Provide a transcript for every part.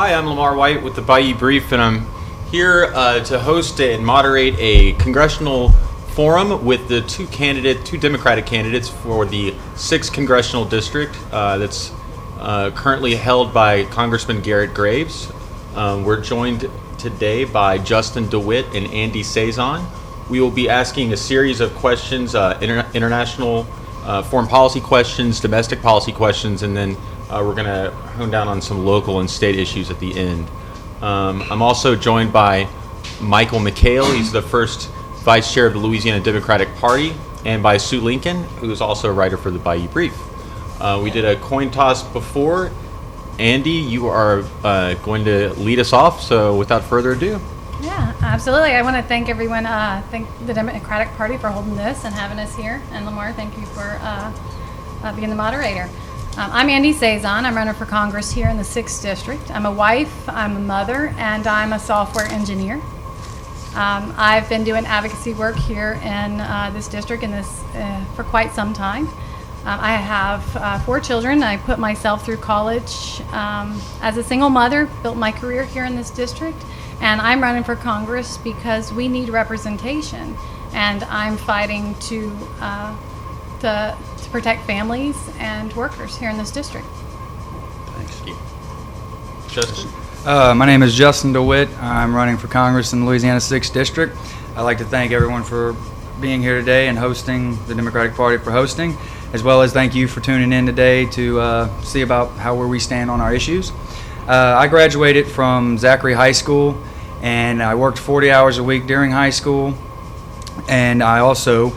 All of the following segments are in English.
Hi, I'm Lamar White with the Bayou Brief, and I'm here to host and moderate a congressional forum with the two Democratic candidates for the 6th Congressional District that's currently held by Congressman Garrett Graves. We're joined today by Justin DeWitt and Andy Saison. We will be asking a series of questions, international foreign policy questions, domestic policy questions, and then we're going to hone down on some local and state issues at the end. I'm also joined by Michael McHale. He's the first vice chair of the Louisiana Democratic Party, and by Sue Lincoln, who is also a writer for the Bayou Brief. We did a coin toss before. Andy, you are going to lead us off, so without further ado. Yeah, absolutely. I want to thank everyone, thank the Democratic Party for holding this and having us here. And Lamar, thank you for being the moderator. I'm Andy Saison. I'm running for Congress here in the 6th District. I'm a wife, I'm a mother, and I'm a software engineer. I've been doing advocacy work here in this district for quite some time. I have 4 children. I put myself through college as a single mother, built my career here in this district, and I'm running for Congress because we need representation, and I'm fighting to protect families and workers here in this district. Thanks. Justin? My name is Justin DeWitt. I'm running for Congress in the Louisiana 6th District. I'd like to thank everyone for being here today and hosting, the Democratic Party for hosting, as well as thank you for tuning in today to see about where we stand on our issues. I graduated from Zachary High School, and I worked 40 hours a week during high school, and I also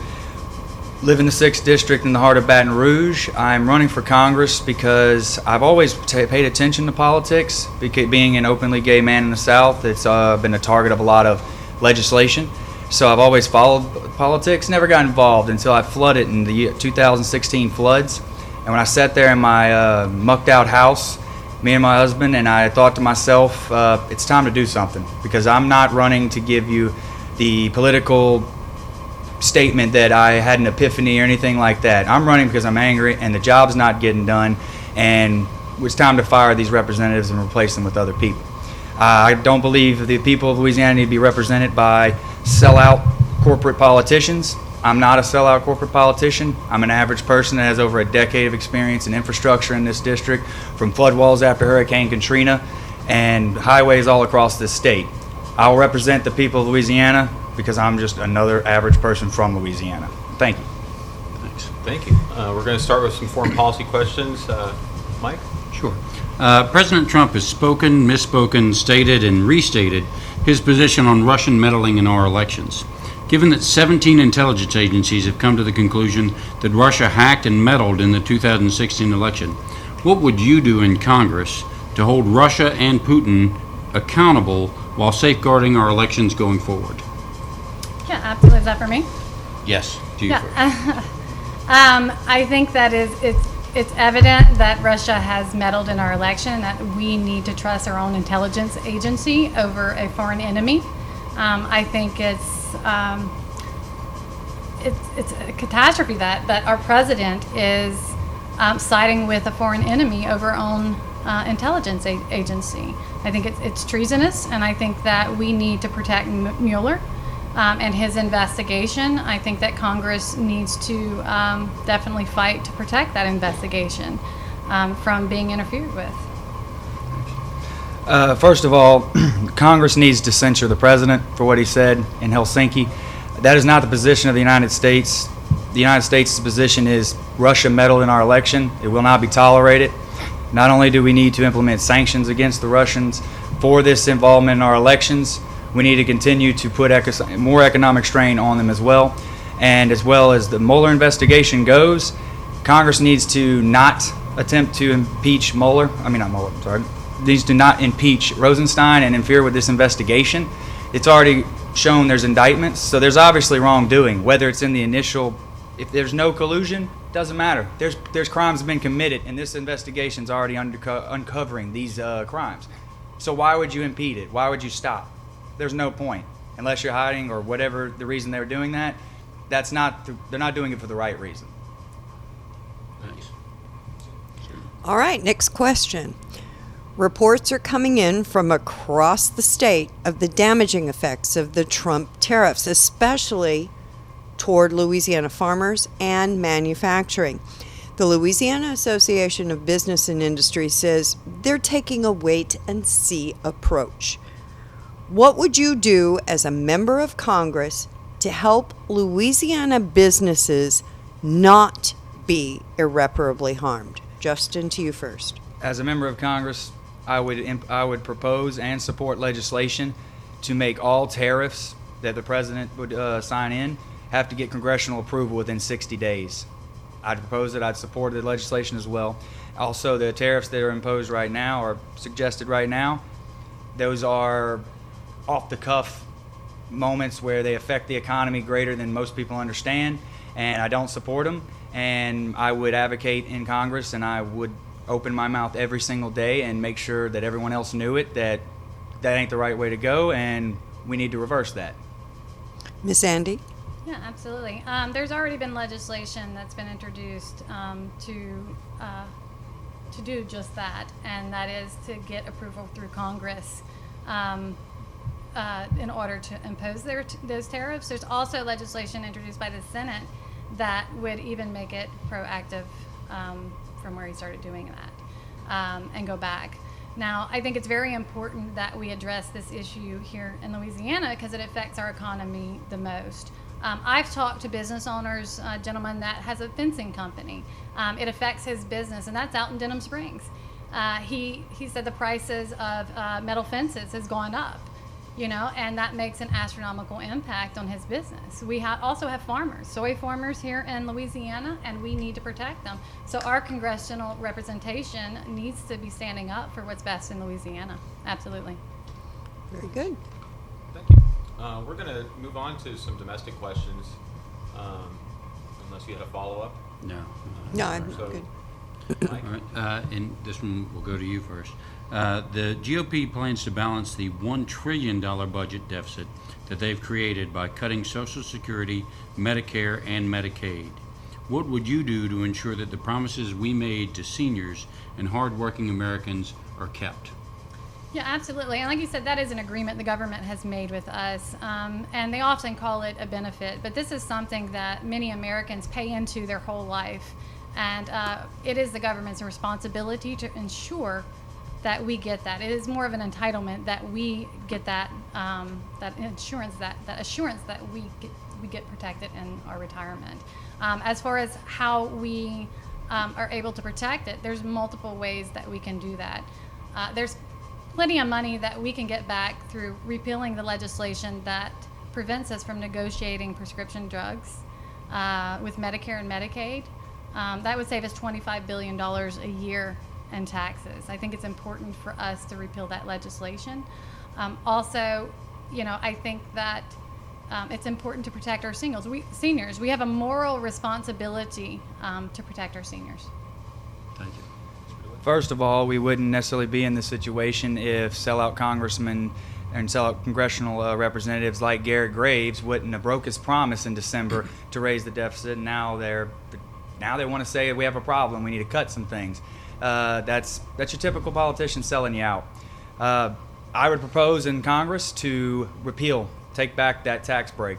live in the 6th District in the heart of Baton Rouge. I'm running for Congress because I've always paid attention to politics. Being an openly gay man in the South, it's been a target of a lot of legislation. So I've always followed politics, never got involved until I flooded in the 2016 floods. And when I sat there in my mucked out house, me and my husband, and I thought to myself, it's time to do something, because I'm not running to give you the political statement that I had an epiphany or anything like that. I'm running because I'm angry and the job's not getting done, and it's time to fire these representatives and replace them with other people. I don't believe the people of Louisiana need to be represented by sellout corporate politicians. I'm not a sellout corporate politician. I'm an average person that has over a decade of experience in infrastructure in this district, from flood walls after Hurricane Katrina and highways all across this state. I will represent the people of Louisiana because I'm just another average person from Louisiana. Thank you. Thanks. Thank you. We're going to start with some foreign policy questions. Mike? Sure. President Trump has spoken, misspoken, stated, and restated his position on Russian meddling in our elections. Given that 17 intelligence agencies have come to the conclusion that Russia hacked and meddled in the 2016 election, what would you do in Congress to hold Russia and Putin accountable while safeguarding our elections going forward? Yeah, absolutely. Is that for me? Yes, to you first. I think that it's evident that Russia has meddled in our election, and that we need to trust our own intelligence agency over a foreign enemy. I think it's a catastrophe that our president is siding with a foreign enemy over our own intelligence agency. I think it's treasonous, and I think that we need to protect Mueller and his investigation. I think that Congress needs to definitely fight to protect that investigation from being interfered with. First of all, Congress needs to censure the president for what he said in Helsinki. That is not the position of the United States. The United States' position is Russia meddled in our election. It will not be tolerated. Not only do we need to implement sanctions against the Russians for this involvement in our elections, we need to continue to put more economic strain on them as well. And as well as the Mueller investigation goes, Congress needs to not attempt to impeach needs to not impeach Rosenstein and interfere with this investigation. It's already shown there's indictments, so there's obviously wrongdoing. Whether it's in the initial, if there's no collusion, doesn't matter. There's crimes have been committed, and this investigation's already uncovering these crimes. So why would you impede it? Why would you stop? There's no point, unless you're hiding or whatever the reason they're doing that. They're not doing it for the right reason. Thanks. All right, next question. Reports are coming in from across the state of the damaging effects of the Trump tariffs, especially toward Louisiana farmers and manufacturing. The Louisiana Association of Business and Industry says they're taking a wait-and-see approach. What would you do as a member of Congress to help Louisiana businesses not be irreparably harmed? Justin, to you first. As a member of Congress, I would propose and support legislation to make all tariffs that the president would sign in have to get congressional approval within 60 days. I'd propose it. I'd support the legislation as well. Also, the tariffs that are imposed right now or suggested right now, those are off-the-cuff moments where they affect the economy greater than most people understand, and I don't support them. And I would advocate in Congress, and I would open my mouth every single day and make sure that everyone else knew it, that ain't the right way to go, and we need to reverse that. Miss Andy? Yeah, absolutely. There's already been legislation that's been introduced to do just that, and that is to get approval through Congress in order to impose those tariffs. There's also legislation introduced by the Senate that would even make it proactive from where he started doing that and go back. Now, I think it's very important that we address this issue here in Louisiana because it affects our economy the most. I've talked to business owners, a gentleman that has a fencing company. It affects his business, and that's out in Denham Springs. He said the prices of metal fences has gone up, and that makes an astronomical impact on his business. We also have farmers, soy farmers here in Louisiana, and we need to protect them. So our congressional representation needs to be standing up for what's best in Louisiana. Absolutely. Very good. Thank you. We're going to move on to some domestic questions, unless you had a follow-up. No, I'm So- good. Mike? All right, and this one will go to you first. The GOP plans to balance the $1 trillion budget deficit that they've created by cutting Social Security, Medicare, and Medicaid. What would you do to ensure that the promises we made to seniors and hardworking Americans are kept? Yeah, absolutely. And like you said, that is an agreement the government has made with us. And they often call it a benefit. But this is something that many Americans pay into their whole life. And it is the government's responsibility to ensure that we get that. It is more of an entitlement that we get that assurance that we get protected in our retirement. As far as how we are able to protect it, there's multiple ways that we can do that. There's plenty of money that we can get back through repealing the legislation that prevents us from negotiating prescription drugs with Medicare and Medicaid. That would save us $25 billion a year in taxes. I think it's important for us to repeal that legislation. Also, I think that it's important to protect our seniors. We have a moral responsibility to protect our seniors. Thank you. First of all, we wouldn't necessarily be in this situation if sellout congressmen and sellout congressional representatives like Garrett Graves wouldn't have broke his promise in December to raise the deficit. Now they want to say we have a problem. We need to cut some things. That's your typical politician selling you out. I would propose in Congress to take back that tax break,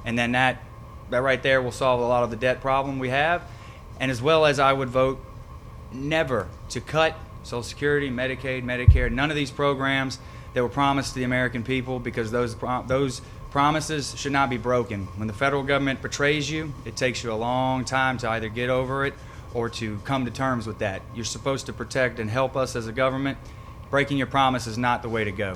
and then that right there will solve a lot of the debt problem we have. And as well as I would vote never to cut Social Security, Medicaid, Medicare, none of these programs that were promised to the American people, because those promises should not be broken. When the federal government betrays you, it takes you a long time to either get over it or to come to terms with that. You're supposed to protect and help us as a government. Breaking your promise is not the way to go.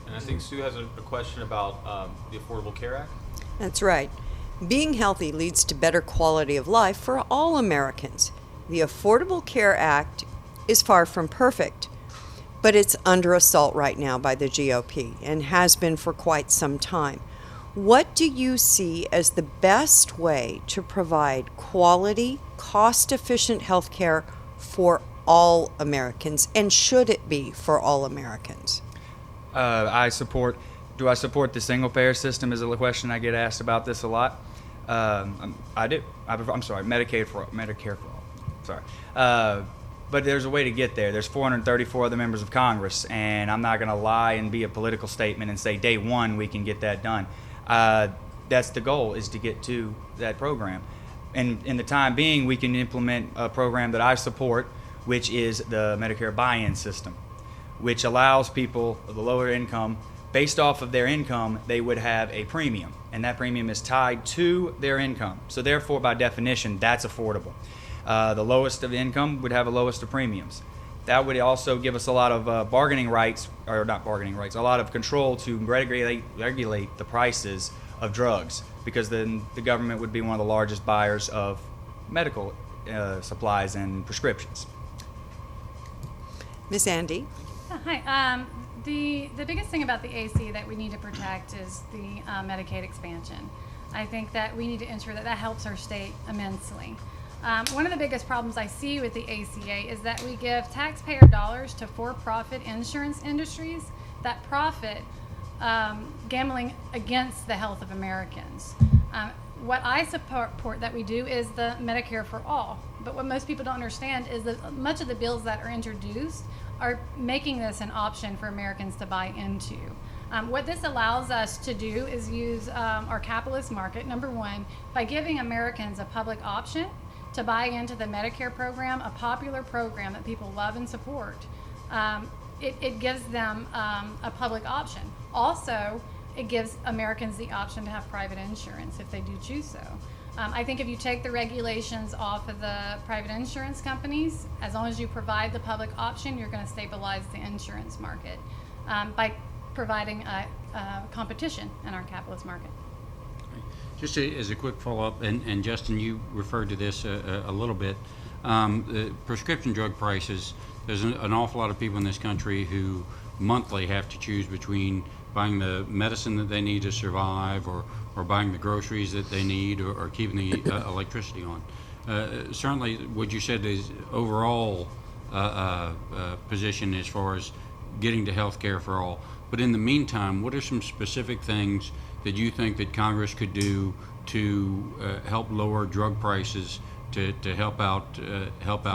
And I think Sue has a question about the Affordable Care Act. That's right. Being healthy leads to better quality of life for all Americans. The Affordable Care Act is far from perfect, but it's under assault right now by the GOP and has been for quite some time. What do you see as the best way to provide quality, cost-efficient health care for all Americans, and should it be for all Americans? Do I support the single-payer system is a question I get asked about this a lot. I do. I'm sorry, Medicare for all. Sorry. But there's a way to get there. There's 434 other members of Congress, and I'm not going to lie and be a political statement and say day one we can get that done. That's the goal, is to get to that program. And in the time being, we can implement a program that I support, which is the Medicare buy-in system, which allows people of the lower income, based off of their income, they would have a premium, and that premium is tied to their income. So therefore, by definition, that's affordable. The lowest of income would have the lowest of premiums. That would also give us a lot of bargaining rights, or not bargaining rights, a lot of control to regulate the prices of drugs, because then the government would be one of the largest buyers of medical supplies and prescriptions. Miss Andy? Hi. The biggest thing about the AC that we need to protect is the Medicaid expansion. I think that we need to ensure that that helps our state immensely. One of the biggest problems I see with the ACA is that we give taxpayer dollars to for-profit insurance industries that profit gambling against the health of Americans. What I support that we do is the Medicare for all. But what most people don't understand is that much of the bills that are introduced are making this an option for Americans to buy into. What this allows us to do is use our capitalist market, number one, by giving Americans a public option to buy into the Medicare program, a popular program that people love and support. It gives them a public option. Also, it gives Americans the option to have private insurance if they do choose so. I think if you take the regulations off of the private insurance companies, as long as you provide the public option, you're going to stabilize the insurance market by providing competition in our capitalist market. Just as a quick follow-up, and Justin, you referred to this a little bit, the prescription drug prices, there's an awful lot of people in this country who monthly have to choose between buying the medicine that they need to survive, or buying the groceries that they need, or keeping the electricity on. Certainly what you said is overall position as far as getting to health care for all. But in the meantime, what are some specific things that you think that Congress could do to help lower drug prices to help out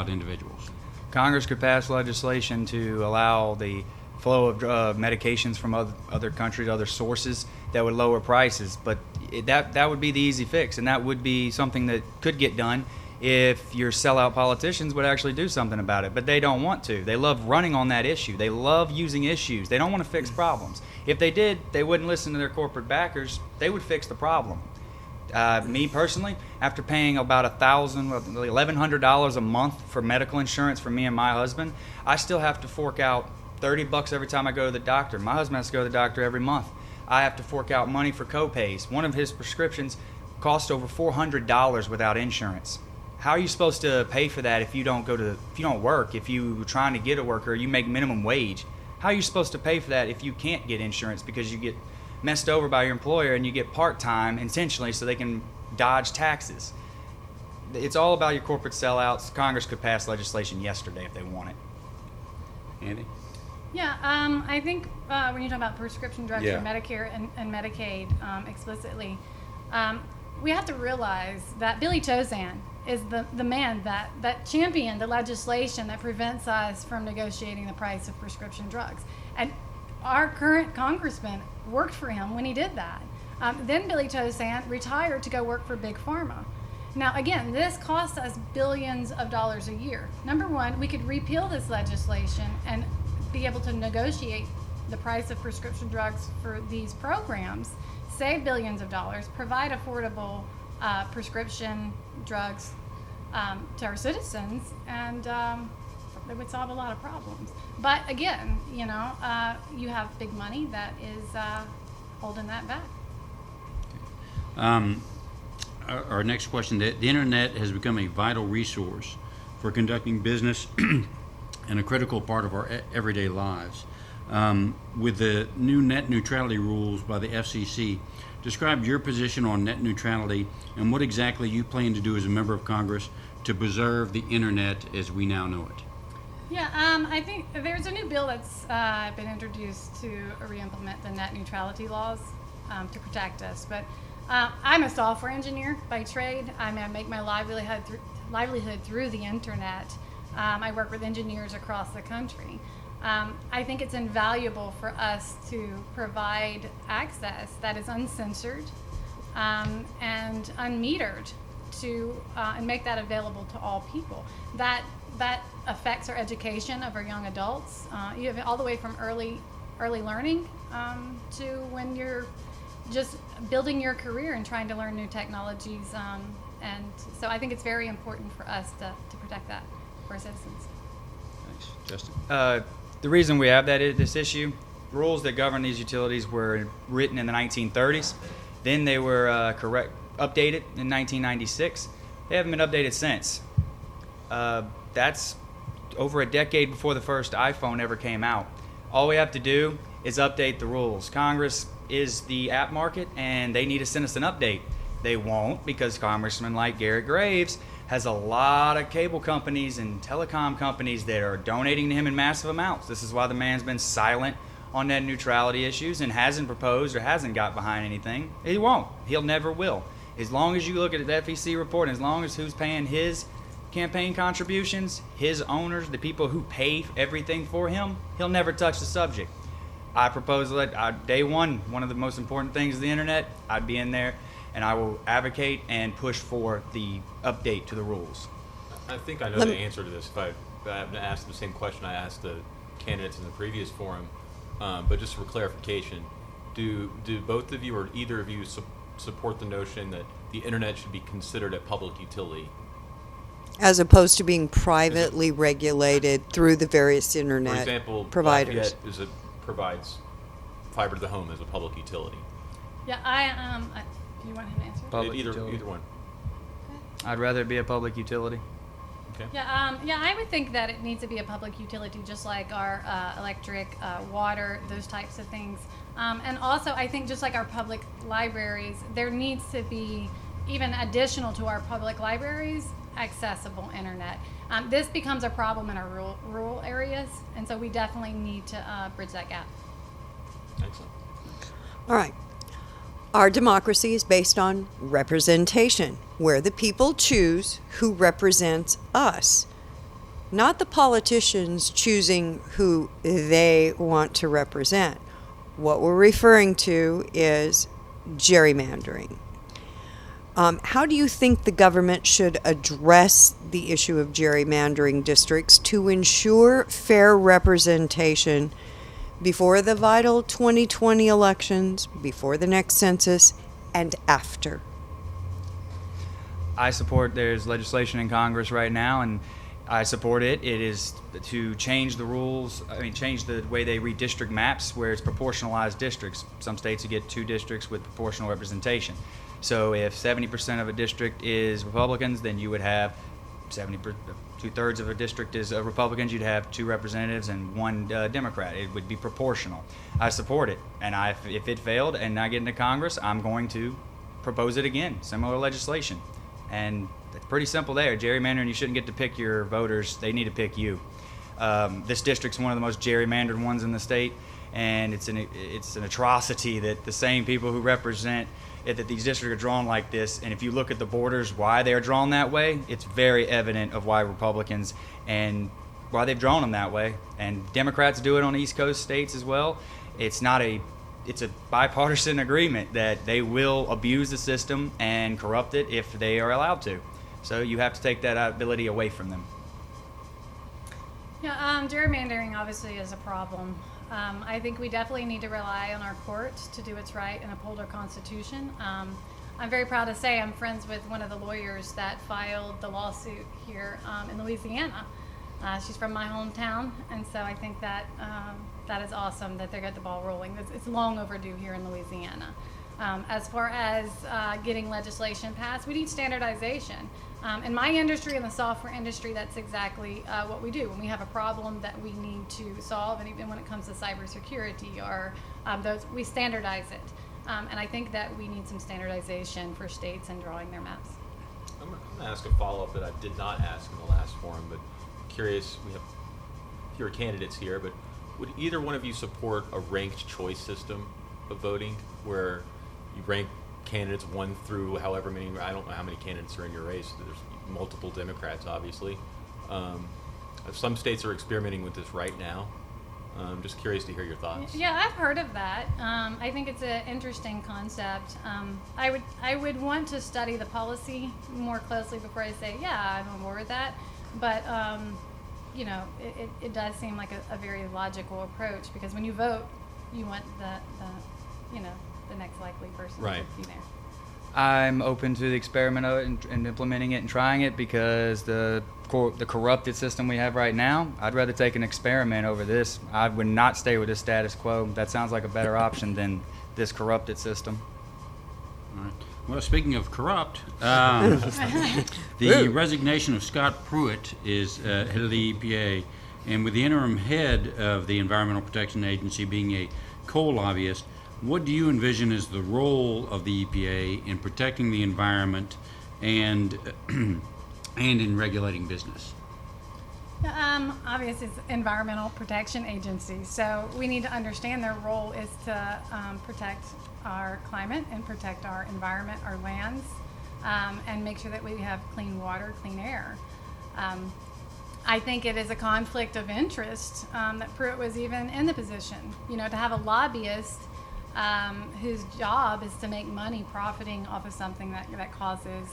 individuals? Congress could pass legislation to allow the flow of medications from other countries, other sources, that would lower prices. But that would be the easy fix, and that would be something that could get done if your sellout politicians would actually do something about it. But they don't want to. They love running on that issue. They love using issues. They don't want to fix problems. If they did, they wouldn't listen to their corporate backers. They would fix the problem. Me personally, after paying about $1,100 a month for medical insurance for me and my husband, I still have to fork out $30 every time I go to the doctor. My husband has to go to the doctor every month. I have to fork out money for co-pays. One of his prescriptions cost over $400 without insurance. How are you supposed to pay for that if you don't work, if you're trying to get a worker, you make minimum wage? How are you supposed to pay for that if you can't get insurance because you get messed over by your employer and you get part-time intentionally so they can dodge taxes? It's all about your corporate sellouts. Congress could pass legislation yesterday if they want it. Andy? Yeah, I think when you talk about prescription drugs for Medicare and Medicaid explicitly, we have to realize that Billy Chozan is the man that championed the legislation that prevents us from negotiating the price of prescription drugs. And our current congressman worked for him when he did that. Then Billy Chozan retired to go work for Big Pharma. Now, again, this costs us billions of dollars a year. Number one, we could repeal this legislation and be able to negotiate the price of prescription drugs for these programs, save billions of dollars, provide affordable prescription drugs to our citizens, and it would solve a lot of problems. But again, you have big money that is holding that back. Our next question, the internet has become a vital resource for conducting business and a critical part of our everyday lives. With the new net neutrality rules by the FCC, describe your position on net neutrality and what exactly you plan to do as a member of Congress to preserve the internet as we now know it. Yeah, I think there's a new bill that's been introduced to re-implement the net neutrality laws to protect us. But I'm a software engineer by trade. I make my livelihood through the internet. I work with engineers across the country. I think it's invaluable for us to provide access that is uncensored and unmetered to and make that available to all people. That affects our education of our young adults, you have all the way from early learning to when you're just building your career and trying to learn new technologies. And so I think it's very important for us to protect that for our citizens. Thanks. Justin? The reason we have this issue, rules that govern these utilities were written in the 1930s. Then they were updated in 1996. They haven't been updated since. That's over a decade before the first iPhone ever came out. All we have to do is update the rules. Congress is the app market, and they need to send us an update. They won't, because congressmen like Garrett Graves has a lot of cable companies and telecom companies that are donating to him in massive amounts. This is why the man's been silent on net neutrality issues and hasn't proposed or hasn't got behind anything. He won't. He'll never will. As long as you look at the FEC report, and as long as who's paying his campaign contributions, his owners, the people who pay everything for him, he'll never touch the subject. I propose that day one of the most important things of the internet, I'd be in there, and I will advocate and push for the update to the rules. I think I know the answer to this. If I haven't asked the same question I asked the candidates in the previous forum, but just for clarification, do both of you or either of you support the notion that the internet should be considered a public utility? As opposed to being privately regulated through the various internet For example, providers. Lafayette provides fiber to the home as a public utility. Yeah, you want him to answer? Public either utility. one. I'd rather it be a public utility. Okay. Yeah, I would think that it needs to be a public utility, just like our electric, water, those types of things. And also, I think just like our public libraries, there needs to be, even additional to our public libraries, accessible internet. This becomes a problem in our rural areas, and so we definitely need to bridge that gap. Excellent. All right. Our democracy is based on representation, where the people choose who represents us, not the politicians choosing who they want to represent. What we're referring to is gerrymandering. How do you think the government should address the issue of gerrymandering districts to ensure fair representation before the vital 2020 elections, before the next census, and after? I support, there's legislation in Congress right now, and I support it. It is to change the rules, change the way they redistrict maps where it's proportionalized districts. Some states you get 2 districts with proportional representation. So if 70% of a district is Republicans, then you would have 2/3 of a district is Republicans, you'd have 2 representatives and 1 Democrat. It would be proportional. I support it, and if it failed and I get into Congress, I'm going to propose it again, similar legislation. And it's pretty simple there. Gerrymandering, you shouldn't get to pick your voters, they need to pick you. This district's one of the most gerrymandered ones in the state, and it's an atrocity that the same people who represent it, that these districts are drawn like this, and if you look at the borders, why they are drawn that way, it's very evident of why Republicans and why they've drawn them that way. And Democrats do it on East Coast states as well. It's a bipartisan agreement that they will abuse the system and corrupt it if they are allowed to. So you have to take that ability away from them. Yeah, gerrymandering obviously is a problem. I think we definitely need to rely on our courts to do what's right and uphold our Constitution. I'm very proud to say I'm friends with one of the lawyers that filed the lawsuit here in Louisiana. She's from my hometown, and so I think that that is awesome that they got the ball rolling. It's long overdue here in Louisiana. As far as getting legislation passed, we need standardization. In my industry, in the software industry, that's exactly what we do. When we have a problem that we need to solve, and even when it comes to cybersecurity, or we standardize it. And I think that we need some standardization for states and drawing their maps. I'm going to ask a follow-up that I did not ask in the last forum, but curious, we have fewer candidates here, but would either one of you support a ranked choice system of voting where you rank candidates 1 through however many, I don't know how many candidates are in your race, there's multiple Democrats obviously, Some states are experimenting with this right now. I'm just curious to hear your thoughts. Yeah, I've heard of that. I think it's an interesting concept. I would want to study the policy more closely before I say, yeah, I'm on board with that. But you know, it does seem like a very logical approach, because when you vote, you want the you know, the next likely person Right. to be there. I'm open to the experiment of it and implementing it and trying it, because the corrupted system we have right now, I'd rather take an experiment over this. I would not stay with this status quo. That sounds like a better option than this corrupted system. All right. Well, speaking of corrupt, the resignation of Scott Pruitt is head of the EPA, and with the interim head of the Environmental Protection Agency being a coal lobbyist, what do you envision as the role of the EPA in protecting the environment and and in regulating business? Obviously, it's Environmental Protection Agency, so we need to understand their role is to protect our climate and protect our environment, our lands, and make sure that we have clean water, clean air. I think it is a conflict of interest that Pruitt was even in the position. You know, to have a lobbyist whose job is to make money profiting off of something that causes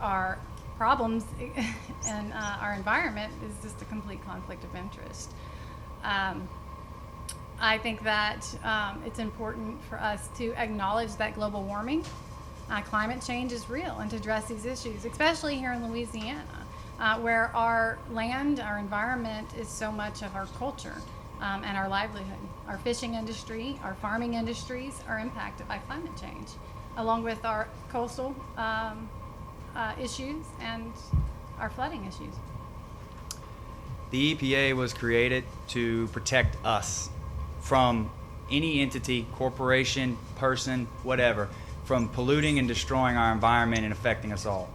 our problems in our environment is just a complete conflict of interest. I think that it's important for us to acknowledge that global warming, climate change is real, and to address these issues, especially here in Louisiana, where our land, our environment is so much of our culture and our livelihood. Our fishing industry, our farming industries are impacted by climate change, along with our coastal issues and our flooding issues. The EPA was created to protect us from any entity, corporation, person, whatever, from polluting and destroying our environment and affecting us all.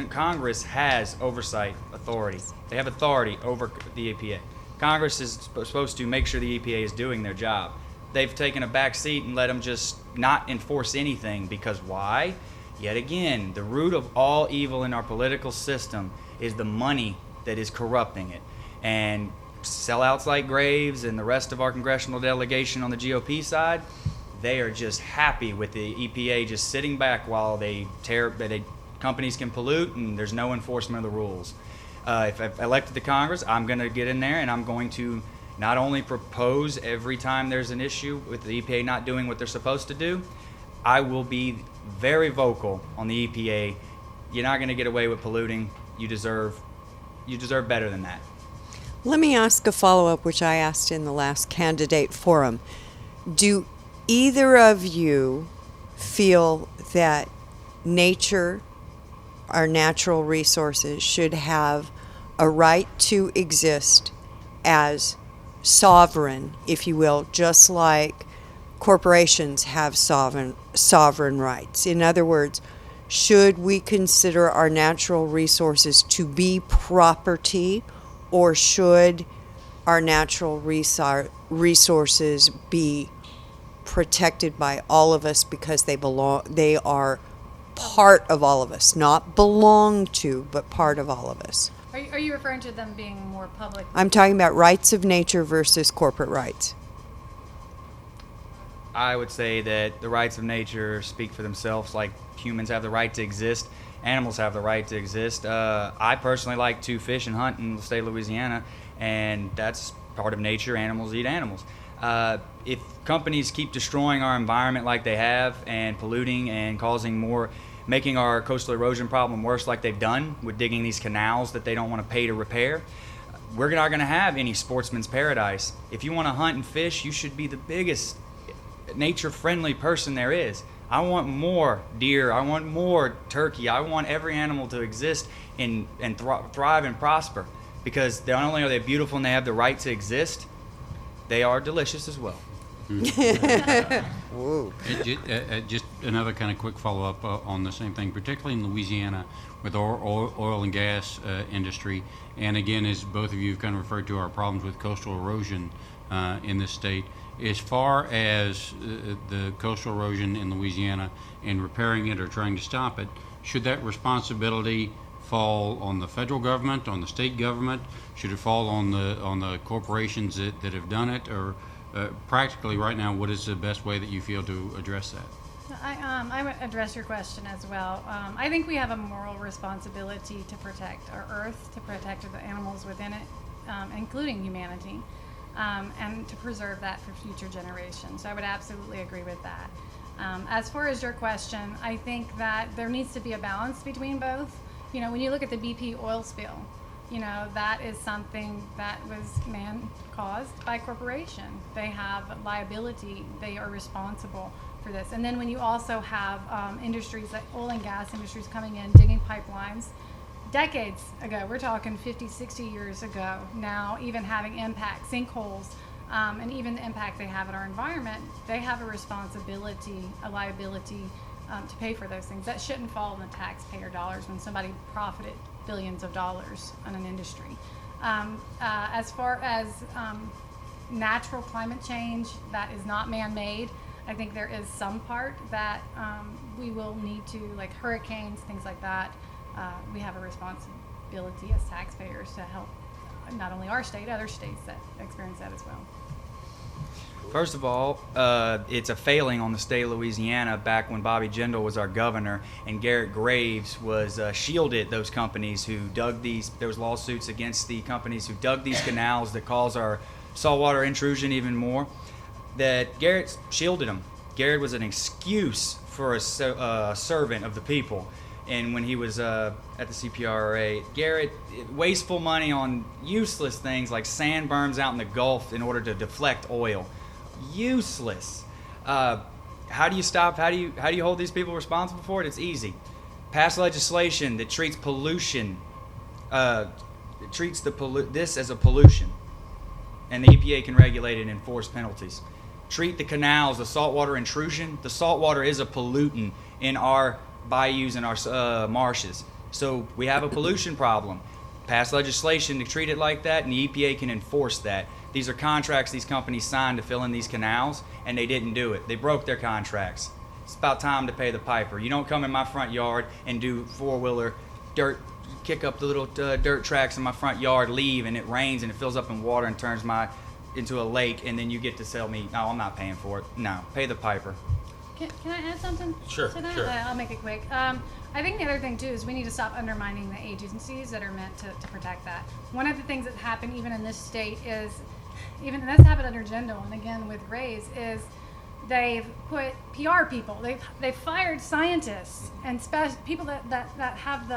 Congress has oversight authority. They have authority over the EPA. Congress is supposed to make sure the EPA is doing their job. They've taken a back seat and let them just not enforce anything, because why? Yet again, the root of all evil in our political system is the money that is corrupting it. And sellouts like Graves and the rest of our congressional delegation on the GOP side, they are just happy with the EPA just sitting back while companies can pollute and there's no enforcement of the rules. If I've elected to Congress, I'm going to get in there and I'm going to not only propose every time there's an issue with the EPA not doing what they're supposed to do, I will be very vocal on the EPA. You're not going to get away with polluting. You deserve better than that. Let me ask a follow-up, which I asked in the last candidate forum. Do either of you feel that nature, our natural resources, should have a right to exist as sovereign, if you will, just like corporations have sovereign rights? In other words, should we consider our natural resources to be property, or should our natural resources be protected by all of us because they are part of all of us, not belong to, but part of all of us? Are you referring to them being more public? I'm talking about rights of nature versus corporate rights. I would say that the rights of nature speak for themselves. Like humans have the right to exist, animals have the right to exist. I personally like to fish and hunt in the state of Louisiana, and that's part of nature. Animals eat animals. If companies keep destroying our environment like they have and polluting and making our coastal erosion problem worse like they've done with digging these canals that they don't want to pay to repair, we're not going to have any sportsman's paradise. If you want to hunt and fish, you should be the biggest nature-friendly person there is. I want more deer. I want more turkey. I want every animal to exist and thrive and prosper, because not only are they beautiful and they have the right to exist, they are delicious as well. Whoa. Just another kind of quick follow-up on the same thing, particularly in Louisiana with our oil and gas industry. And again, as both of you have kind of referred to, our problems with coastal erosion in this state. As far as the coastal erosion in Louisiana and repairing it or trying to stop it, should that responsibility fall on the federal government, on the state government? Should it fall on the corporations that have done it? Or practically right now, what is the best way that you feel to address that? I would address your question as well. I think we have a moral responsibility to protect our earth, to protect the animals within it, including humanity, and to preserve that for future generations. So I would absolutely agree with that. As far as your question, I think that there needs to be a balance between both. You know, when you look at the BP oil spill, you know, that is something that was man-caused by corporation. They have liability. They are responsible for this. And then when you also have industries like oil and gas industries coming in, digging pipelines, decades ago, we're talking 50, 60 years ago, now even having impact, sinkholes, and even the impact they have on our environment, they have a responsibility, a liability to pay for those things. That shouldn't fall on the taxpayer dollars when somebody profited billions of dollars on an industry. As far as natural climate change that is not man-made, I think there is some part that we will need to, like hurricanes, things like that. We have a responsibility as taxpayers to help not only our state, other states that experience that as well. First of all, it's a failing on the state of Louisiana back when Bobby Jindal was our governor and Garrett Graves was shielded those companies who dug these. There was lawsuits against the companies who dug these canals that cause our saltwater intrusion even more. That Garrett shielded them. Garrett was an excuse for a servant of the people. And when he was at the CPRA, Garrett, wasteful money on useless things like sand berms out in the Gulf in order to deflect oil. Useless. How do you stop? How do you hold these people responsible for it? It's easy. Pass legislation that treats pollution, this as a pollution, and the EPA can regulate it and enforce penalties. Treat the canals, the saltwater intrusion. The saltwater is a pollutant in our bayous and our marshes. So we have a pollution problem. Pass legislation to treat it like that, and the EPA can enforce that. These are contracts these companies signed to fill in these canals, and they didn't do it. They broke their contracts. It's about time to pay the piper. You don't come in my front yard and do four-wheeler dirt, kick up the little dirt tracks in my front yard, leave, and it rains and it fills up in water and turns into a lake, and then you get to sell me, no, I'm not paying for it. No, pay the piper. Can I add something Sure, to that? sure. I'll make it quick. I think the other thing, too, is we need to stop undermining the agencies that are meant to protect that. One of the things that happened even in this state is, even this happened under Jindal, and again with Graves, is they've put PR people, they've fired scientists and people that have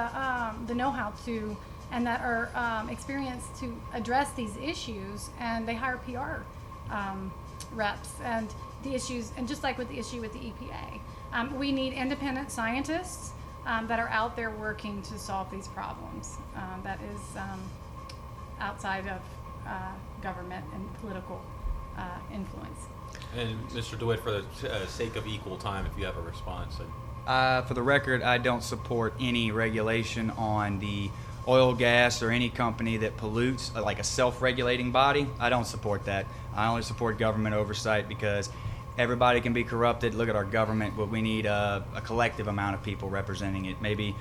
the know-how to, and that are experienced to address these issues, and they hire PR reps and the issues, and just like with the issue with the EPA, we need independent scientists that are out there working to solve these problems. That is outside of government and political influence. And Mr. DeWitt, for the sake of equal time, if you have a response. For the record, I don't support any regulation on the oil, gas, or any company that pollutes, like a self-regulating body. I don't support that. I only support government oversight because everybody can be corrupted. Look at our government, but we need a collective amount of people representing it, maybe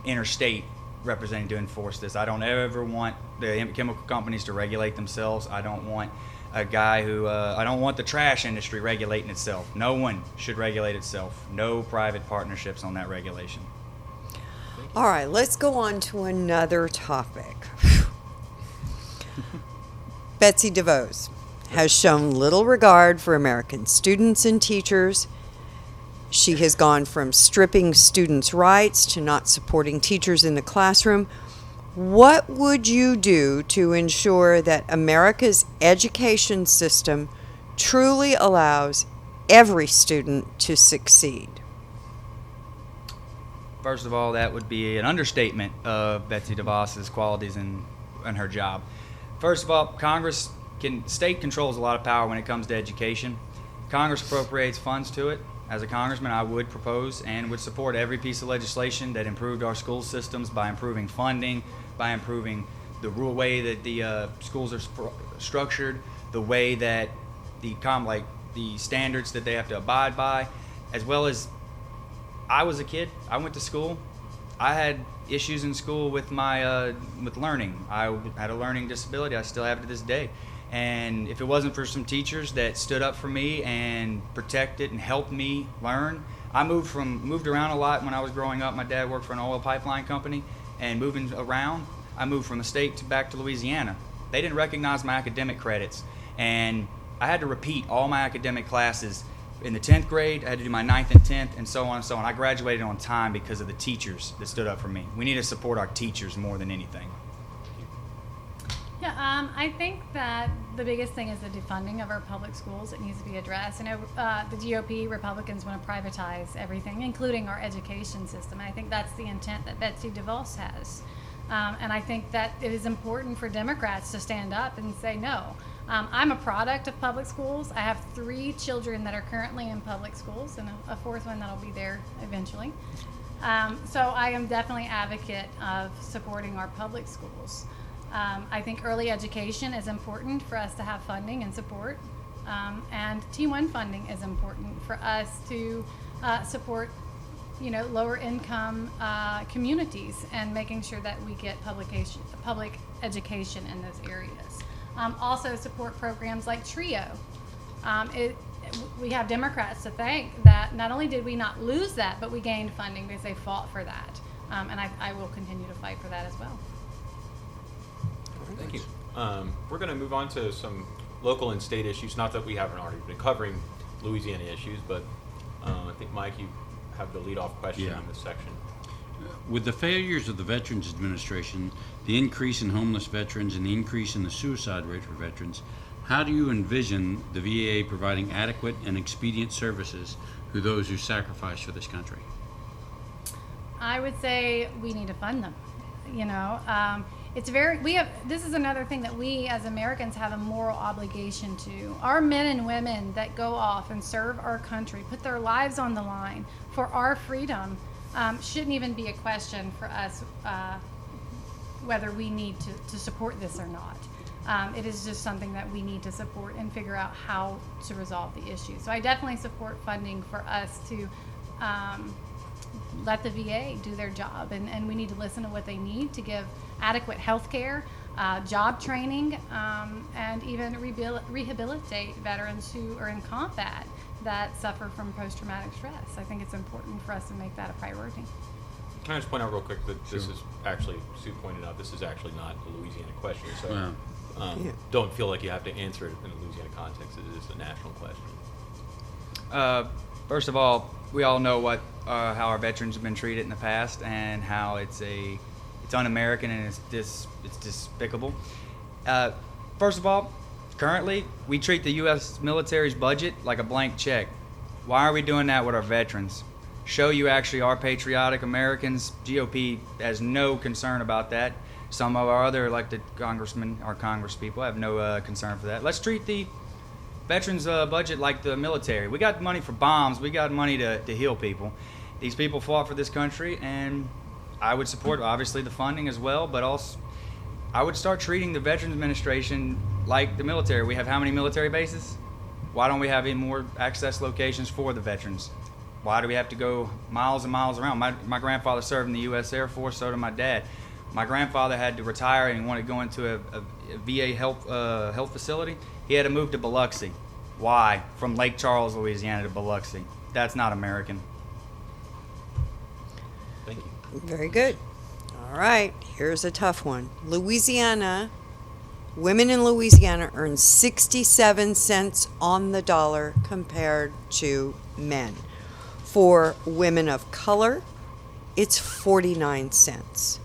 interstate representing to enforce this. I don't ever want the chemical companies to regulate themselves. I don't want a guy who, I don't want the trash industry regulating itself. No one should regulate itself. No private partnerships on that regulation. All right, let's go on to another topic. Betsy DeVos has shown little regard for American students and teachers. She has gone from stripping students' rights to not supporting teachers in the classroom. What would you do to ensure that America's education system truly allows every student to succeed? First of all, that would be an understatement of Betsy DeVos's qualities in her job. First of all, state controls a lot of power when it comes to education. Congress appropriates funds to it. As a congressman, I would propose and would support every piece of legislation that improved our school systems by improving funding, by improving the way that the schools are structured, the way that the standards that they have to abide by, as well as I was a kid. I went to school. I had issues in school with my with learning. I had a learning disability. I still have it to this day. And if it wasn't for some teachers that stood up for me and protected and helped me learn, I moved around a lot when I was growing up. My dad worked for an oil pipeline company, and moving around, I moved from the state back to Louisiana. They didn't recognize my academic credits, and I had to repeat all my academic classes. In the 10th grade, I had to do my 9th and 10th, and so on and so on. I graduated on time because of the teachers that stood up for me. We need to support our teachers more than anything. Yeah, I think that the biggest thing is the defunding of our public schools. It needs to be addressed. The GOP, Republicans want to privatize everything, including our education system. And I think that's the intent that Betsy DeVos has. And I think that it is important for Democrats to stand up and say no. I'm a product of public schools. I have 3 children that are currently in public schools and a 4th one that'll be there eventually. So I am definitely an advocate of supporting our public schools. I think early education is important for us to have funding and support. And T1 funding is important for us to support lower income communities and making sure that we get public education in those areas. Also support programs like TRIO. We have Democrats to thank that not only did we not lose that, but we gained funding because they fought for that. And I will continue to fight for that as well. Thank you. We're going to move on to some local and state issues. Not that we haven't already been covering Louisiana issues, but I think, Mike, you have the lead-off question in this section. With the failures of the Veterans Administration, the increase in homeless veterans, and the increase in the suicide rate for veterans, how do you envision the VA providing adequate and expedient services to those who sacrifice for this country? I would say we need to fund them. This is another thing that we as Americans have a moral obligation to. Our men and women that go off and serve our country, put their lives on the line for our freedom, shouldn't even be a question for us whether we need to support this or not. It is just something that we need to support and figure out how to resolve the issue. So I definitely support funding for us to let the VA do their job, and we need to listen to what they need to give adequate health care, job training, and even rehabilitate veterans who are in combat that suffer from post-traumatic stress. I think it's important for us to make that a priority. Can I just point out real quick that this is actually, Sue pointed out, this is actually not a Louisiana question, so don't feel like you have to answer it in a Louisiana context. It is a national question. First of all, we all know how our veterans have been treated in the past and how it's un-American and it's despicable. First of all, currently we treat the U.S. military's budget like a blank check. Why are we doing that with our veterans? Show you actually are patriotic Americans. GOP has no concern about that. Some of our other elected congressmen or congresspeople have no concern for that. Let's treat the veterans' budget like the military. We got money for bombs. We got money to heal people. These people fought for this country, and I would support, obviously, the funding as well, but also I would start treating the Veterans Administration like the military. We have how many military bases? Why don't we have even more access locations for the veterans? Why do we have to go miles and miles around? My grandfather served in the U.S. Air Force, so did my dad. My grandfather had to retire and wanted to go into a VA health facility. He had to move to Biloxi. Why? From Lake Charles, Louisiana to Biloxi. That's not American. Thank you. Very good. All right, here's a tough one. Women in Louisiana earn 67 cents on the dollar compared to men. For women of color, it's 49 cents.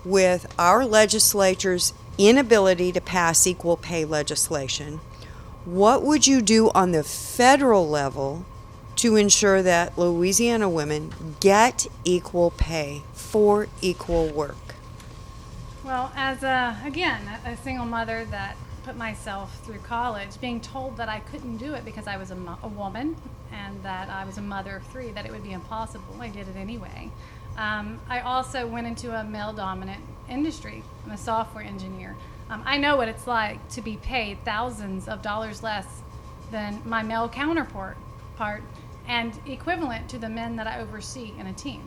With our legislature's inability to pass equal pay legislation, what would you do on the federal level to ensure that Louisiana women get equal pay for equal work? Well, as a single mother that put myself through college, being told that I couldn't do it because I was a woman and that I was a mother of 3, that it would be impossible, I did it anyway. I also went into a male-dominant industry. I'm a software engineer. I know what it's like to be paid thousands of dollars less than my male counterpart and equivalent to the men that I oversee in a team.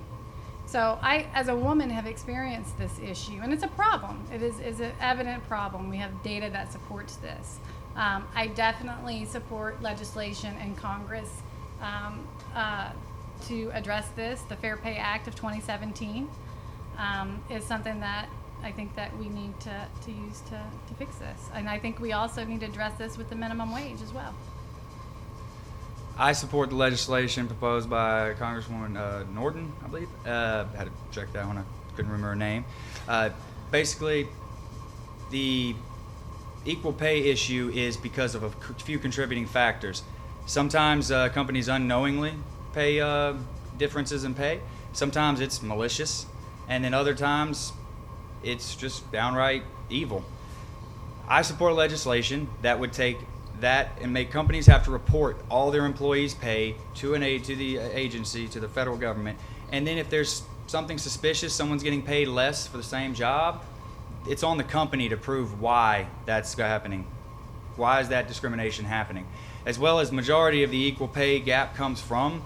So I, as a woman, have experienced this issue, and it's a problem. It is an evident problem. We have data that supports this. I definitely support legislation in Congress to address this. The Fair Pay Act of 2017 is something that I think that we need to use to fix this. And I think we also need to address this with the minimum wage as well. I support the legislation proposed by Congresswoman Norton, I believe. I had to check that one. I couldn't remember her name. Basically, the equal pay issue is because of a few contributing factors. Sometimes companies unknowingly pay differences in pay. Sometimes it's malicious. And then other times it's just downright evil. I support legislation that would take that and make companies have to report all their employees' pay to the agency, to the federal government. And then if there's something suspicious, someone's getting paid less for the same job, it's on the company to prove why that's happening. Why is that discrimination happening? As well as majority of the equal pay gap comes from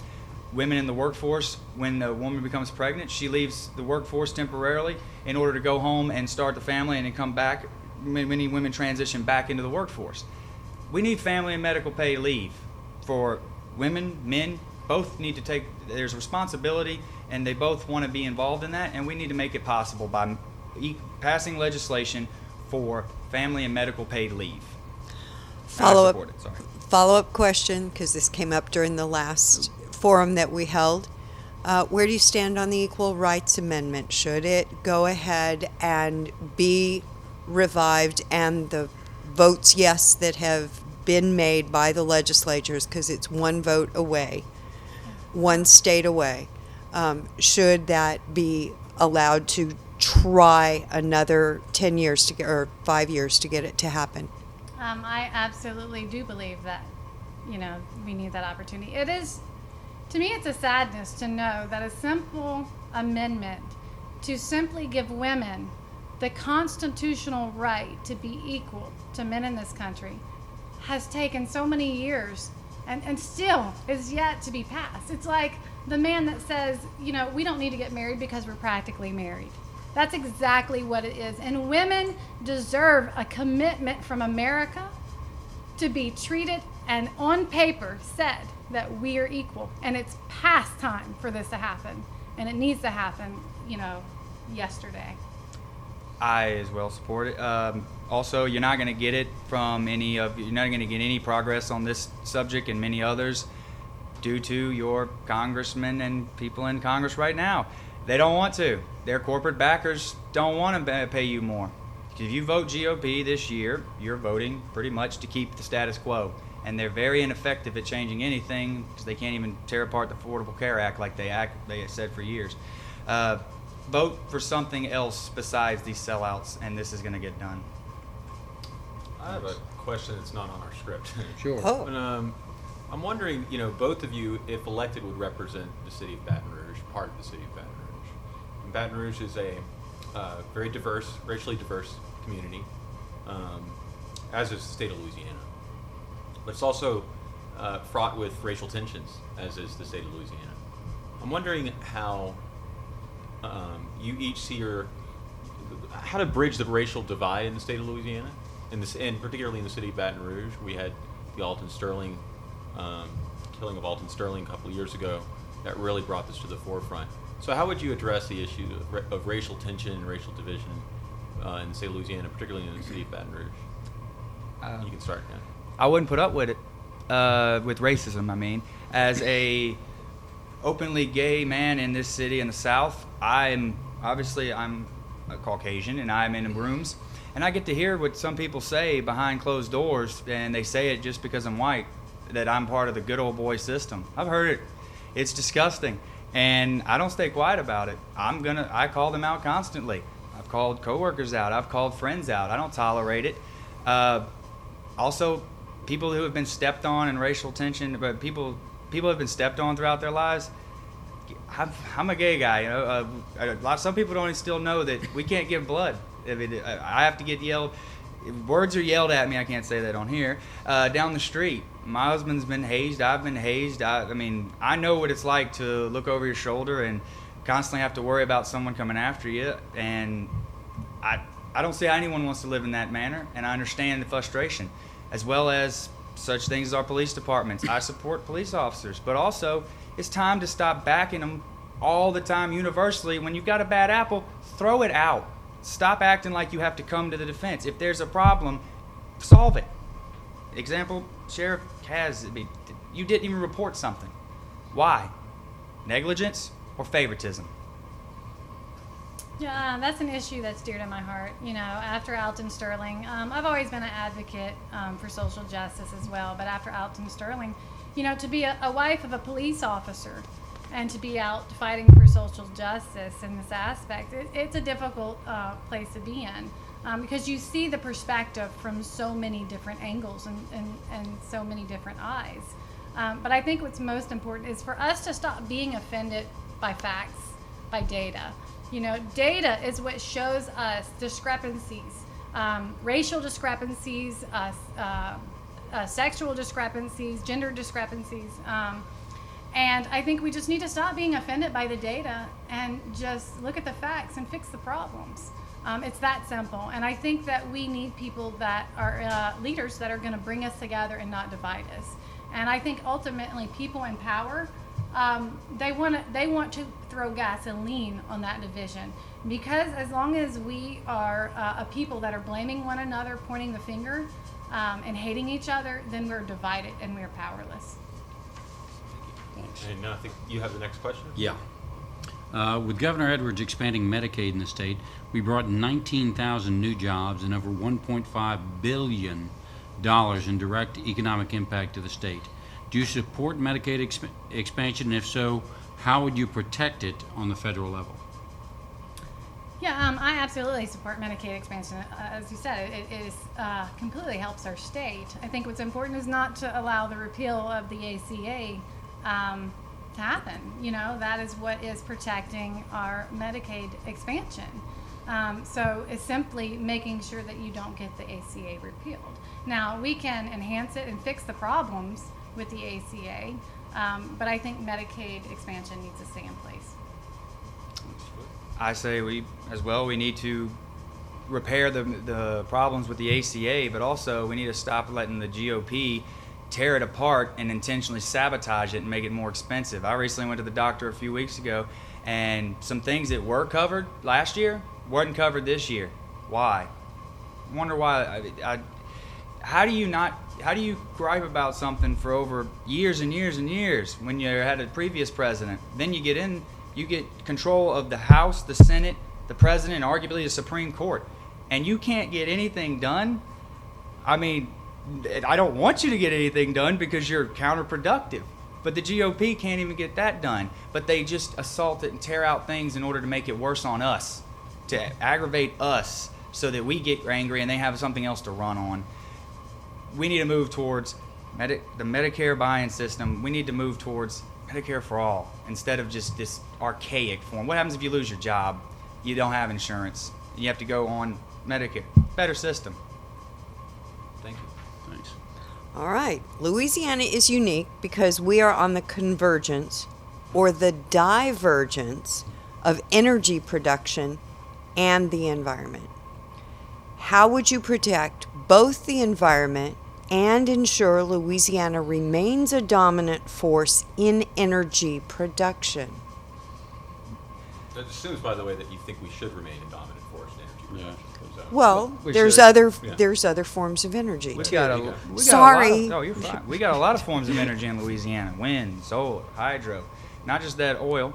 women in the workforce. When a woman becomes pregnant, she leaves the workforce temporarily in order to go home and start the family and then come back. Many women transition back into the workforce. We need family and medical pay leave for women, men. Both need to take, there's responsibility, and they both want to be involved in that, and we need to make it possible by passing legislation for family and medical paid leave. Follow-up question, because this came up during the last forum that we held. Where do you stand on the Equal Rights Amendment? Should it go ahead and be revived, and the votes yes that have been made by the legislatures, because it's one vote away, one state away, should that be allowed to try another 10 years to get, or 5 years to get it to happen? I absolutely do believe that, we need that opportunity. It is, to me, it's a sadness to know that a simple amendment to simply give women the constitutional right to be equal to men in this country has taken so many years and still is yet to be passed. It's like the man that says, we don't need to get married because we're practically married. That's exactly what it is. And women deserve a commitment from America to be treated and on paper said that we are equal. And it's past time for this to happen. And it needs to happen, yesterday. I as well support it. Also, you're not going to get it from you're not going to get any progress on this subject and many others due to your congressmen and people in Congress right now. They don't want to. Their corporate backers don't want to pay you more. If you vote GOP this year, you're voting pretty much to keep the status quo. And they're very ineffective at changing anything because they can't even tear apart the Affordable Care Act like they said for years. Vote for something else besides these sellouts, and this is going to get done. I have a question that's not on our script. Sure. Oh. But, I'm wondering, both of you, if elected, would represent the city of Baton Rouge, part of the city of Baton Rouge. And Baton Rouge is a very diverse, racially diverse community, as is the state of Louisiana. But it's also fraught with racial tensions, as is the state of Louisiana. I'm wondering how you each see how to bridge the racial divide in the state of Louisiana, and particularly in the city of Baton Rouge. We had the Alton Sterling killing of Alton Sterling a couple of years ago that really brought this to the forefront. So how would you address the issue of racial tension and racial division in the state of Louisiana, particularly in the city of Baton Rouge? You can start now. I wouldn't put up with it, with racism, I mean. As a openly gay man in this city in the South, I'm a Caucasian, and I'm in rooms, and I get to hear what some people say behind closed doors, and they say it just because I'm white, that I'm part of the good old boy system. I've heard it. It's disgusting, and I don't stay quiet about it. I call them out constantly. I've called coworkers out. I've called friends out. I don't tolerate it. Also, people who have been stepped on in racial tension, but people have been stepped on throughout their lives. I'm a gay guy, some people don't still know that we can't give blood. I have to get yelled. Words are yelled at me. I can't say that on here. Down the street, my husband's been hazed. I've been hazed. I know what it's like to look over your shoulder and constantly have to worry about someone coming after you, and I don't see how anyone wants to live in that manner, and I understand the frustration, as well as such things as our police departments. I support police officers, but also it's time to stop backing them all the time universally. When you've got a bad apple, throw it out. Stop acting like you have to come to the defense. If there's a problem, solve it. Example, Sheriff Kaz, you didn't even report something. Why? Negligence or favoritism? Yeah, that's an issue that's dear to my heart. You know, after Alton Sterling, I've always been an advocate for social justice as well. But after Alton Sterling, you know, to be a wife of a police officer and to be out fighting for social justice in this aspect, it's a difficult place to be in because you see the perspective from so many different angles and so many different eyes. But I think what's most important is for us to stop being offended by facts, by data. You know, data is what shows us discrepancies, racial discrepancies, sexual discrepancies, gender discrepancies. And I think we just need to stop being offended by the data and just look at the facts and fix the problems. It's that simple. And I think that we need people that are leaders that are going to bring us together and not divide us. And I think ultimately people in power, they want to throw gasoline on that division, because as long as we are a people that are blaming one another, pointing the finger, and hating each other, then we're divided and we're powerless. And I think you have the next question. Yeah. With Governor Edwards expanding Medicaid in the state, we brought 19,000 new jobs and over $1.5 billion in direct economic impact to the state. Do you support Medicaid expansion? And if so, how would you protect it on the federal level? Yeah, I absolutely support Medicaid expansion. As you said, it is completely helps our state. I think what's important is not to allow the repeal of the ACA to happen. You know, that is what is protecting our Medicaid expansion. So it's simply making sure that you don't get the ACA repealed. Now, we can enhance it and fix the problems with the ACA, but I think Medicaid expansion needs to stay in place. I say we need to repair the problems with the ACA, but also we need to stop letting the GOP tear it apart and intentionally sabotage it and make it more expensive. I recently went to the doctor a few weeks ago, and some things that were covered last year wasn't covered this year. Why? I wonder why. How do you gripe about something for over years and years and years when you had a previous president? Then you get control of the House, the Senate, the president, and arguably the Supreme Court, and you can't get anything done. I mean, I don't want you to get anything done because you're counterproductive. But the GOP can't even get that done. But they just assault it and tear out things in order to make it worse on us, to aggravate us so that we get angry and they have something else to run on. We need to move towards the Medicare buy-in system. We need to move towards Medicare for all instead of just this archaic form. What happens if you lose your job? You don't have insurance. You have to go on Medicare. Better system. Thank you. Thanks. All right. Louisiana is unique because we are on the convergence or the divergence of energy production and the environment. How would you protect both the environment and ensure Louisiana remains a dominant force in energy production? That assumes, by the way, that you think we should remain a dominant force in energy production. Well, We there's should. other forms of energy. We too. got a Sorry. lot of, you're fine. We got a lot of forms of energy in Louisiana: wind, solar, hydro, not just that oil.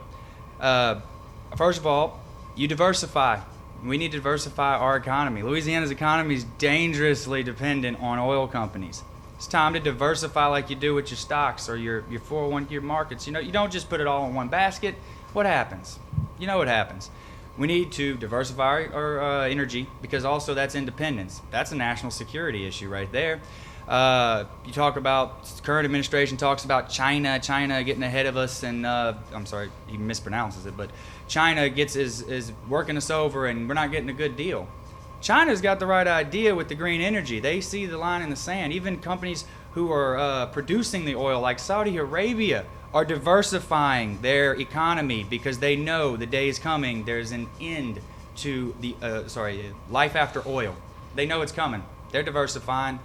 First of all, you diversify. We need to diversify our economy. Louisiana's economy is dangerously dependent on oil companies. It's time to diversify like you do with your stocks or your 401k markets. You know, you don't just put it all in one basket. What happens? You know what happens. We need to diversify our energy because also that's independence. That's a national security issue right there. You talk about, current administration talks about China getting ahead of us, and I'm sorry, he mispronounces it, but China is working us over and we're not getting a good deal. China's got the right idea with the green energy. They see the line in the sand. Even companies who are producing the oil, like Saudi Arabia, are diversifying their economy because they know the day is coming. There's an end to the life after oil. They know it's coming. They're diversifying.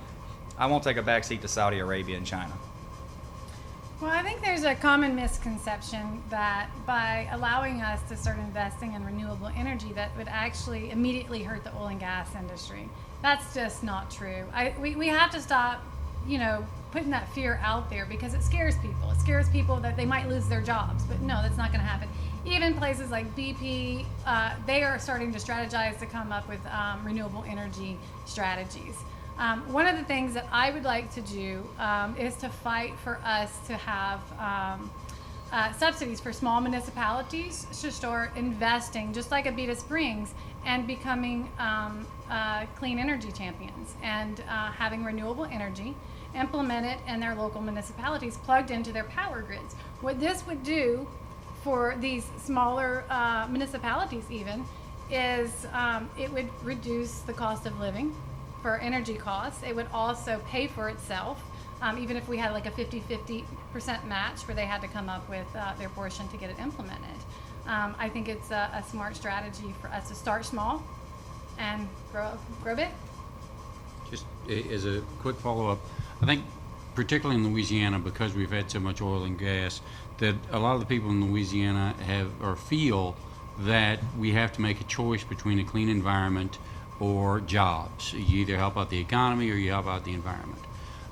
I won't take a backseat to Saudi Arabia and China. Well, I think there's a common misconception that by allowing us to start investing in renewable energy, that would actually immediately hurt the oil and gas industry. That's just not true. We have to stop, putting that fear out there because it scares people. It scares people that they might lose their jobs, but no, that's not going to happen. Even places like BP, they are starting to strategize to come up with renewable energy strategies. One of the things that I would like to do is to fight for us to have subsidies for small municipalities to start investing, just like Abita Springs, and becoming clean energy champions and having renewable energy implemented in their local municipalities, plugged into their power grids. What this would do for these smaller municipalities even is it would reduce the cost of living for energy costs. It would also pay for itself, even if we had like a 50-50% match where they had to come up with their portion to get it implemented. I think it's a smart strategy for us to start small and grow big. Just as a quick follow-up, I think particularly in Louisiana, because we've had so much oil and gas, that a lot of the people in Louisiana feel that we have to make a choice between a clean environment or jobs. You either help out the economy or you help out the environment.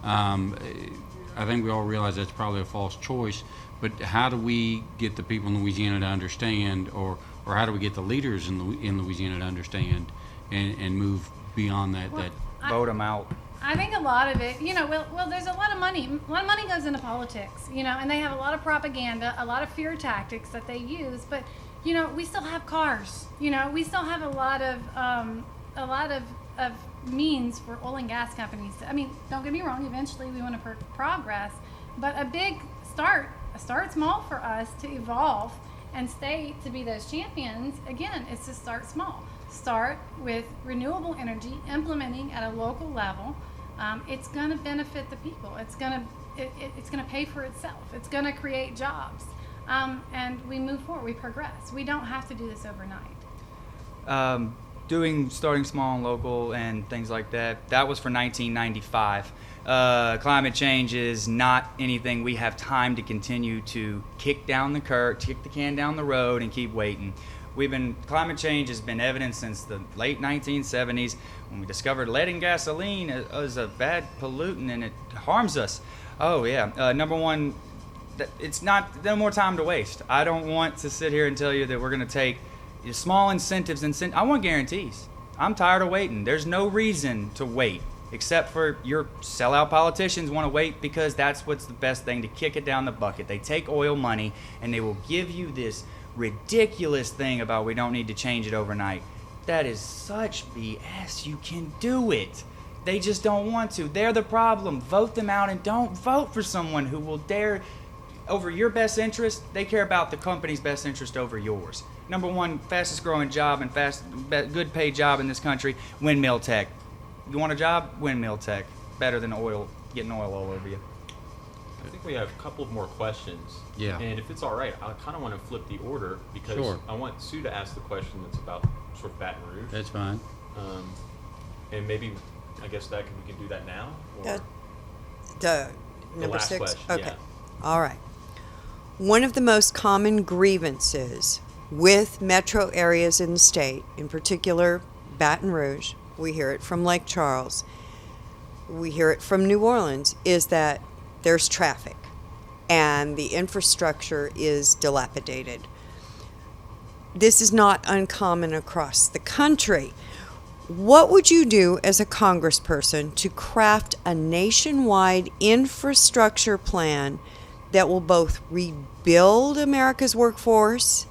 I think we all realize that's probably a false choice, but how do we get the people in Louisiana to understand, or how do we get the leaders in Louisiana to understand and move beyond that? Vote them out. I think a lot of it, well, there's a lot of money. A lot of money goes into politics, and they have a lot of propaganda, a lot of fear tactics that they use. But, we still have cars. We still have a lot of means for oil and gas companies. Don't get me wrong. Eventually, we want to progress, but a big start small for us to evolve and stay to be those champions. Again, it's to start small. Start with renewable energy, implementing at a local level. It's going to benefit the people. It's going to pay for itself. It's going to create jobs, and we move forward. We progress. We don't have to do this overnight. Starting small and local and things like that was for 1995. Climate change is not anything we have time to continue to kick the can down the road and keep waiting. Climate change has been evident since the late 1970s when we discovered lead in gasoline as a bad pollutant and it harms us. Oh yeah, number one, it's no more time to waste. I don't want to sit here and tell you that we're going to take small incentives. I want guarantees. I'm tired of waiting. There's no reason to wait except for your sellout politicians want to wait because that's what's the best thing, to kick it down the bucket. They take oil money and they will give you this ridiculous thing about we don't need to change it overnight. That is such BS. You can do it. They just don't want to. They're the problem. Vote them out and don't vote for someone who will dare over your best interest. They care about the company's best interest over yours. Number one, fastest growing job and good paid job in this country, windmill tech. You want a job? Windmill tech. Better than getting oil all over you. I think we have a couple of more questions. Yeah. And if it's all right, I kind of want to flip the order because Sure. I want Sue to ask the question that's about sort of Baton Rouge. That's fine. And maybe, I guess we can do that now? Or The number last 6? question, Okay. yeah. All right. One of the most common grievances with metro areas in the state, in particular Baton Rouge, we hear it from Lake Charles, we hear it from New Orleans, is that there's traffic and the infrastructure is dilapidated. This is not uncommon across the country. What would you do as a congressperson to craft a nationwide infrastructure plan that will both rebuild America's workforce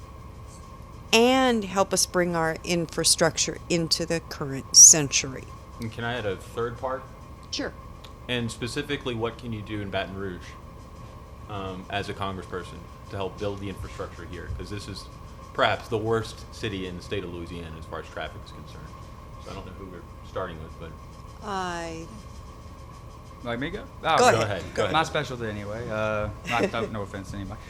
and help us bring our infrastructure into the current century? And can I add a third part? Sure. And specifically, what can you do in Baton Rouge as a congressperson to help build the infrastructure here? Because this is perhaps the worst city in the state of Louisiana as far as traffic is concerned. So I don't know who we're starting with, but Like me go? Go Okay. ahead. Go ahead. My specialty anyway. No offense to anybody.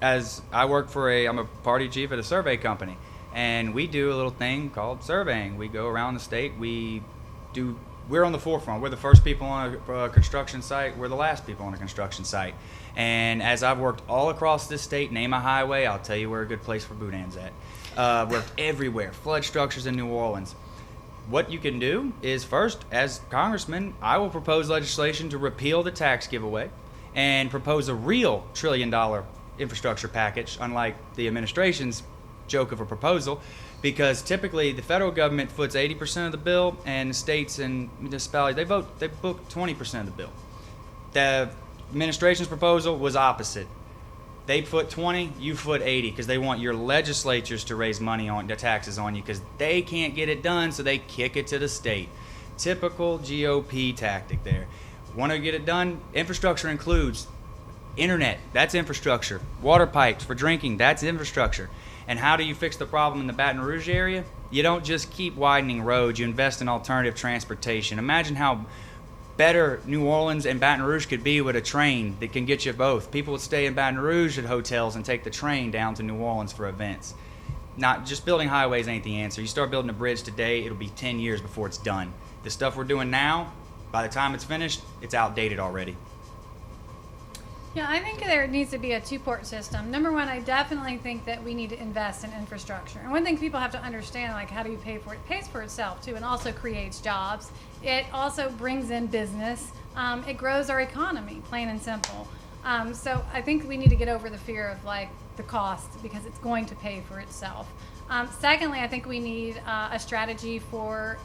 As I work I'm a party chief at a survey company, and we do a little thing called surveying. We go around the state. We're on the forefront. We're the first people on a construction site. We're the last people on a construction site. And as I've worked all across this state, name a highway, I'll tell you where a good place for boudin's at. Worked everywhere. Flood structures in New Orleans. What you can do is first, as congressman, I will propose legislation to repeal the tax giveaway and propose a real $1 trillion infrastructure package, unlike the administration's joke of a proposal, because typically the federal government foots 80% of the bill, and the states and municipalities, they book 20% of the bill. The administration's proposal was opposite. They foot 20, you foot 80, because they want your legislatures to raise money on the taxes on you, because they can't get it done, so they kick it to the state. Typical GOP tactic there. Want to get it done? Infrastructure includes internet, that's infrastructure. Water pipes for drinking, that's infrastructure. And how do you fix the problem in the Baton Rouge area? You don't just keep widening roads, you invest in alternative transportation. Imagine how better New Orleans and Baton Rouge could be with a train that can get you both. People would stay in Baton Rouge at hotels and take the train down to New Orleans for events. Not just building highways ain't the answer. You start building a bridge today, it'll be 10 years before it's done. The stuff we're doing now, by the time it's finished, it's outdated already. Yeah, I think there needs to be a two-port system. Number one, I definitely think that we need to invest in infrastructure. And one thing people have to understand, like, how do you pay for it? It pays for itself, too, and also creates jobs. It also brings in business. It grows our economy, plain and simple. So I think we need to get over the fear of, like, the cost, because it's going to pay for itself. Secondly, I think we need a strategy for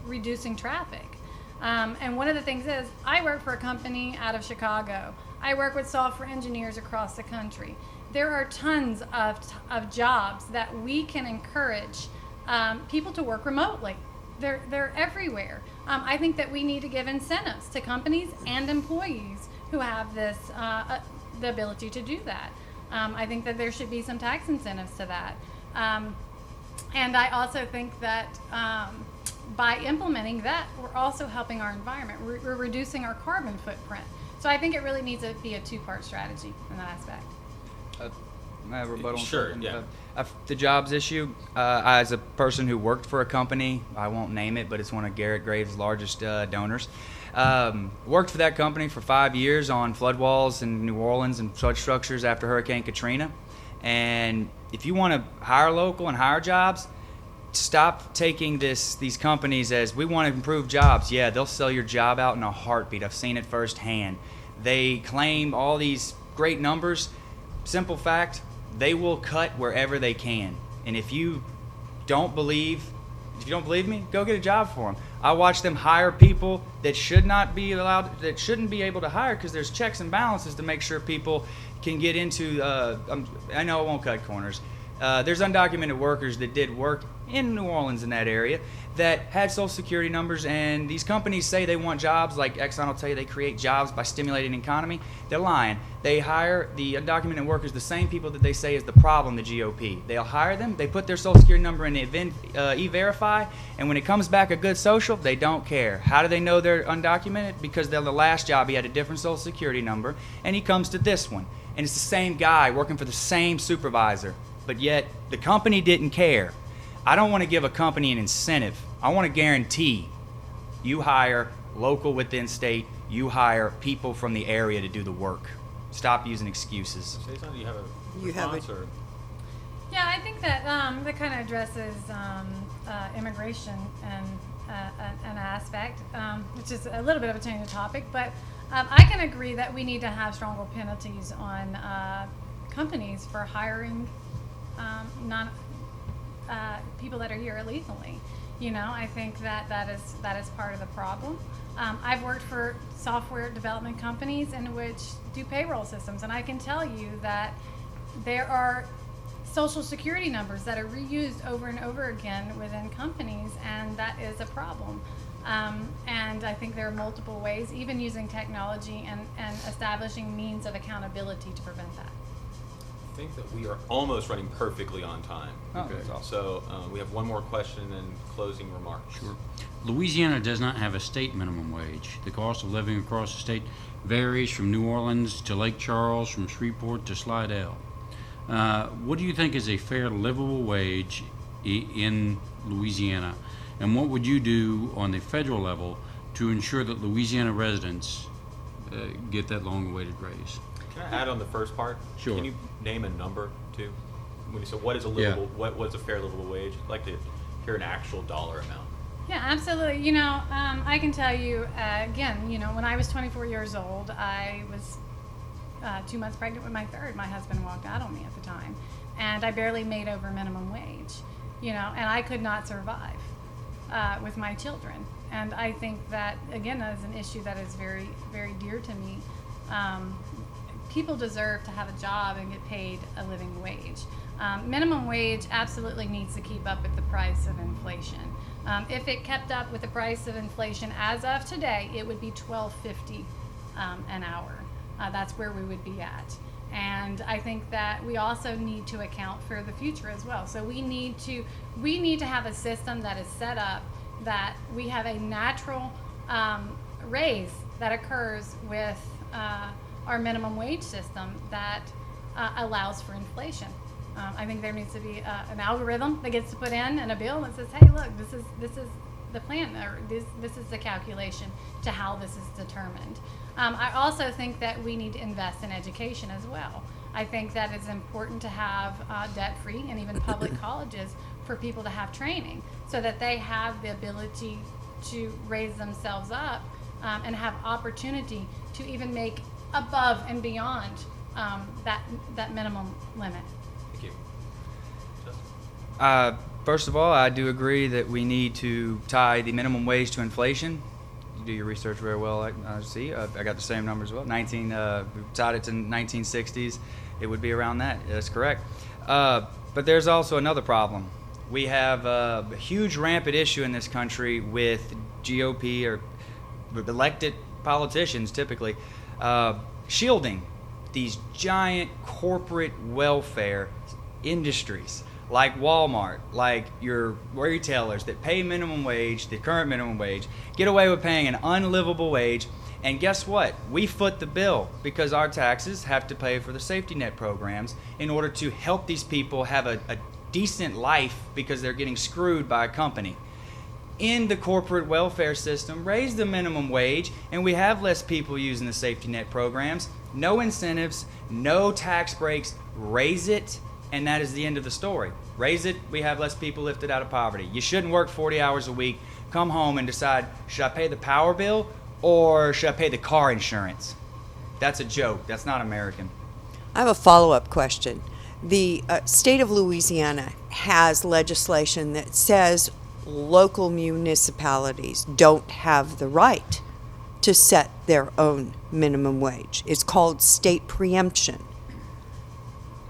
reducing traffic. And one of the things is, I work for a company out of Chicago. I work with software engineers across the country. There are tons of jobs that we can encourage people to work remotely. They're everywhere. I think that we need to give incentives to companies and employees who have this the ability to do that. I think that there should be some tax incentives to that. And I also think that by implementing that, we're also helping our environment. We're reducing our carbon footprint. So I think it really needs to be a two-part strategy in that aspect. I have a rebuttal on Sure, something? yeah. The jobs issue, as a person who worked for a company, I won't name it, but it's one of Garrett Graves' largest donors. Worked for that company for 5 years on flood walls in New Orleans and flood structures after Hurricane Katrina. And if you want to hire local and hire jobs, stop taking these companies as, we want to improve jobs. Yeah, they'll sell your job out in a heartbeat. I've seen it firsthand. They claim all these great numbers. Simple fact, they will cut wherever they can. And if you don't believe me, go get a job for them. I watch them hire people that shouldn't be able to hire, because there's checks and balances to make sure people can get into, I know I won't cut corners. There's undocumented workers that did work in New Orleans in that area that had Social Security numbers, and these companies say they want jobs. Like Exxon will tell you they create jobs by stimulating the economy. They're lying. They hire the undocumented workers, the same people that they say is the problem, the GOP. They'll hire them, they put their Social Security number in E-Verify, and when it comes back a good social, they don't care. How do they know they're undocumented? Because they're the last job, he had a different Social Security number, and he comes to this one. And it's the same guy working for the same supervisor, but yet the company didn't care. I don't want to give a company an incentive. I want to guarantee you hire local within state, you hire people from the area to do the work. Stop using excuses. Say something, you have a You have response, or? Yeah, I think that that kind of addresses immigration and an aspect, which is a little bit of a change of topic, but I can agree that we need to have stronger penalties on companies for hiring people that are here illegally. You know, I think that is part of the problem. I've worked for software development companies in which do payroll systems, and I can tell you that there are Social Security numbers that are reused over and over again within companies, and that is a problem. And I think there are multiple ways, even using technology and establishing means of accountability to prevent that. think that we are almost running perfectly on time. Oh, that's awesome. So we have one more question and then closing remarks. Sure. Louisiana does not have a state minimum wage. The cost of living across the state varies from New Orleans to Lake Charles, from Shreveport to Slidell. What do you think is a fair livable wage in Louisiana? And what would you do on the federal level to ensure that Louisiana residents get that long-awaited raise? Can I add on the first part? Sure. Can you name a number too? When you say what is a livable, what's a fair livable wage? I'd like to hear an actual dollar amount. Yeah, absolutely. You know, I can tell you, again, you know, when I was 24 years old, I was 2 months pregnant with my third. My husband walked out on me at the time, and I barely made over minimum wage, you know, and I could not survive with my children. And I think that, again, that is an issue that is very, very dear to me. People deserve to have a job and get paid a living wage. Minimum wage absolutely needs to keep up with the price of inflation. If it kept up with the price of inflation as of today, it would be $12.50 an hour. That's where we would be at. And I think that we also need to account for the future as well. So we need to have a system that is set up that we have a natural raise that occurs with our minimum wage system that allows for inflation. I think there needs to be an algorithm that gets to put in and a bill that says, hey, look, this is the plan, or this is the calculation to how this is determined. I also think that we need to invest in education as well. I think that it's important to have debt-free and even public colleges for people to have training so that they have the ability to raise themselves up and have opportunity to even make above and beyond that minimum limit. Thank you. Justin? First of all, I do agree that we need to tie the minimum wage to inflation. You do your research very well, I see. I got the same numbers as well. We tied it to 1960s. It would be around that. That's correct. But there's also another problem. We have a huge rampant issue in this country with GOP or elected politicians typically shielding these giant corporate welfare industries like Walmart, like your retailers that pay minimum wage, the current minimum wage, get away with paying an unlivable wage. And guess what? We foot the bill because our taxes have to pay for the safety net programs in order to help these people have a decent life because they're getting screwed by a company. In the corporate welfare system, raise the minimum wage, and we have less people using the safety net programs. No incentives, no tax breaks, raise it, and that is the end of the story. Raise it, we have less people lifted out of poverty. You shouldn't work 40 hours a week, come home and decide, should I pay the power bill or should I pay the car insurance? That's a joke. That's not American. I have a follow-up question. The state of Louisiana has legislation that says local municipalities don't have the right to set their own minimum wage. It's called state preemption.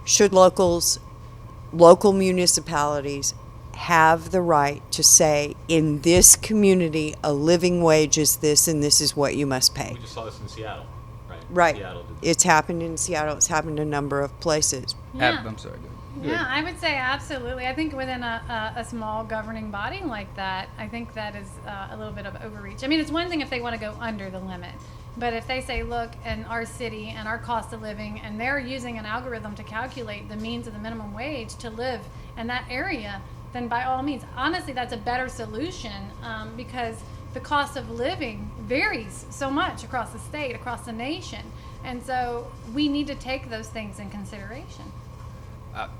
Should local municipalities have the right to say, in this community, a living wage is this and this is what you must pay? We just saw this in Seattle, right? Right. Seattle did It's happened in Seattle. It's happened in a number of places. Yeah. I'm sorry. Go ahead. Yeah, I would say absolutely. I think within a small governing body like that, I think that is a little bit of overreach. I mean, it's one thing if they want to go under the limit, but if they say, look, in our city and our cost of living, and they're using an algorithm to calculate the means of the minimum wage to live in that area, then by all means, honestly, that's a better solution because the cost of living varies so much across the state, across the nation. And so we need to take those things in consideration.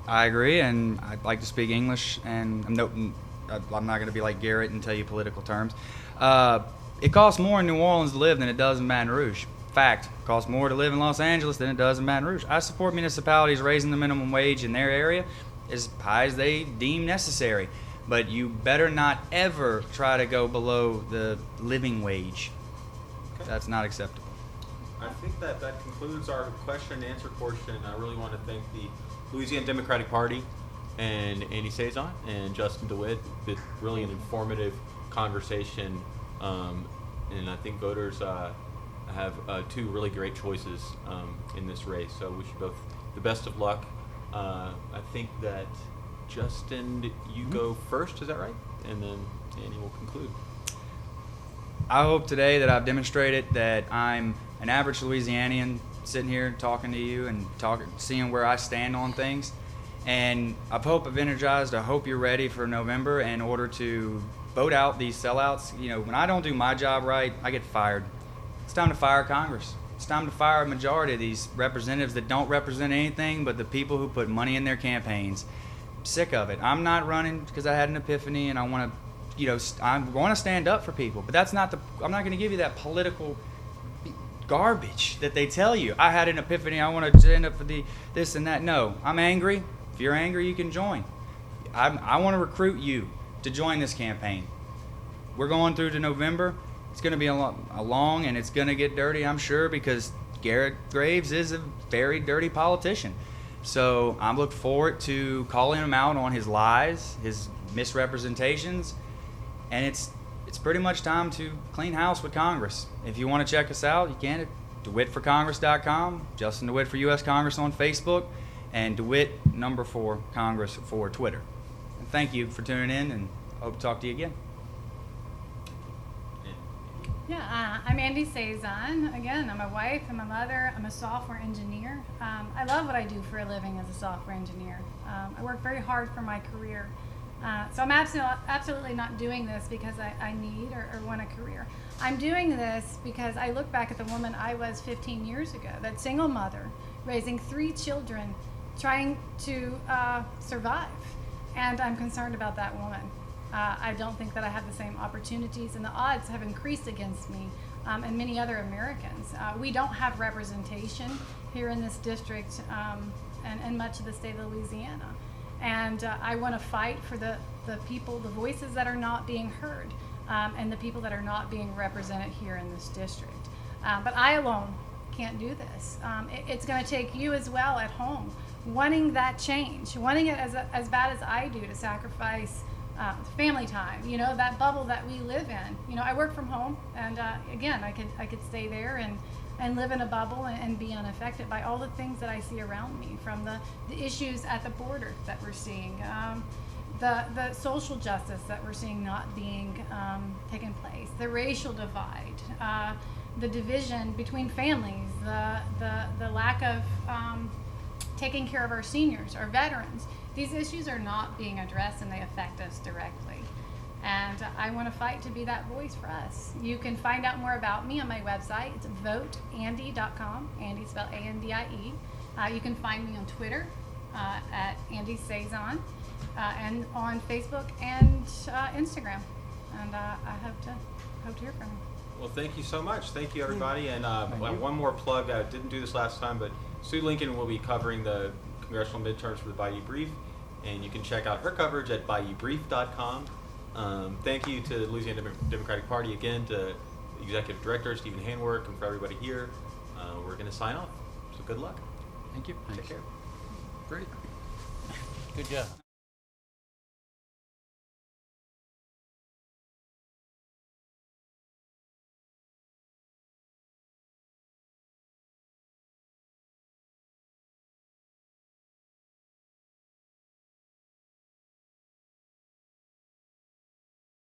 I agree, and I'd like to speak English, and I'm not going to be like Garrett and tell you political terms. It costs more in New Orleans to live than it does in Baton Rouge. Fact, it costs more to live in Los Angeles than it does in Baton Rouge. I support municipalities raising the minimum wage in their area as high as they deem necessary, but you better not ever try to go below the living wage. Okay. That's not acceptable. I think that concludes our question and answer portion. I really want to thank the Louisiana Democratic Party and Andy Saison and Justin DeWitt. It's really an informative conversation, and I think voters have two really great choices in this race. So wish you both the best of luck I think that Justin, you go first. Is that right? And then Andy will conclude. I hope today that I've demonstrated that I'm an average Louisianian sitting here talking to you and seeing where I stand on things. And I hope I've energized. I hope you're ready for November in order to vote out these sellouts. You know, when I don't do my job right, I get fired. It's time to fire Congress. It's time to fire a majority of these representatives that don't represent anything but the people who put money in their campaigns. I'm sick of it. I'm not running because I had an epiphany and I want to, I want to stand up for people. But that's not I'm not going to give you that political garbage that they tell you. I had an epiphany. I want to stand up for this and that. No, I'm angry. If you're angry, you can join. I want to recruit you to join this campaign. We're going through to November. It's going to be a long, and it's going to get dirty, I'm sure, because Garrett Graves is a very dirty politician. So I'm looking forward to calling him out on his lies, his misrepresentations, and it's pretty much time to clean house with Congress. If you want to check us out, you can at DeWittForCongress.com, Justin DeWitt for U.S. Congress on Facebook, and DeWitt4 Congress for Twitter. And thank you for tuning in, and hope to talk to you again. Yeah, I'm Andy Cezanne. Again, I'm a wife, I'm a mother, I'm a software engineer. I love what I do for a living as a software engineer. I work very hard for my career. So I'm absolutely not doing this because I need or want a career. I'm doing this because I look back at the woman I was 15 years ago, that single mother, raising 3 children, trying to survive. And I'm concerned about that woman. I don't think that I have the same opportunities, and the odds have increased against me and many other Americans. We don't have representation here in this district and much of the state of Louisiana. And I want to fight for the people, the voices that are not being heard, and the people that are not being represented here in this district. But I alone can't do this. It's going to take you as well at home, wanting that change, wanting it as bad as I do, to sacrifice family time, that bubble that we live in. I work from home, and again, I could stay there and live in a bubble and be unaffected by all the things that I see around me, from the issues at the border that we're seeing, the social justice that we're seeing not being taken place, the racial divide, the division between families, the lack of taking care of our seniors, our veterans. These issues are not being addressed, and they affect us directly. And I want to fight to be that voice for us. You can find out more about me on my website. It's voteandy.com. Andy spelled A-N-D-I-E. You can find me on Twitter at Andy Cezanne, and on Facebook and Instagram. And I hope to hear from you. Well, thank you so much. Thank you, everybody. And one more plug. I didn't do this last time, but Sue Lincoln will be covering the congressional midterms for the Bayou Brief, and you can check out her coverage at bayoubrief.com. Thank you to the Louisiana Democratic Party again, to Executive Director Stephen Handwork, and for everybody here. We're going to sign off. So good luck. Thank you. Take care. Great. Good job.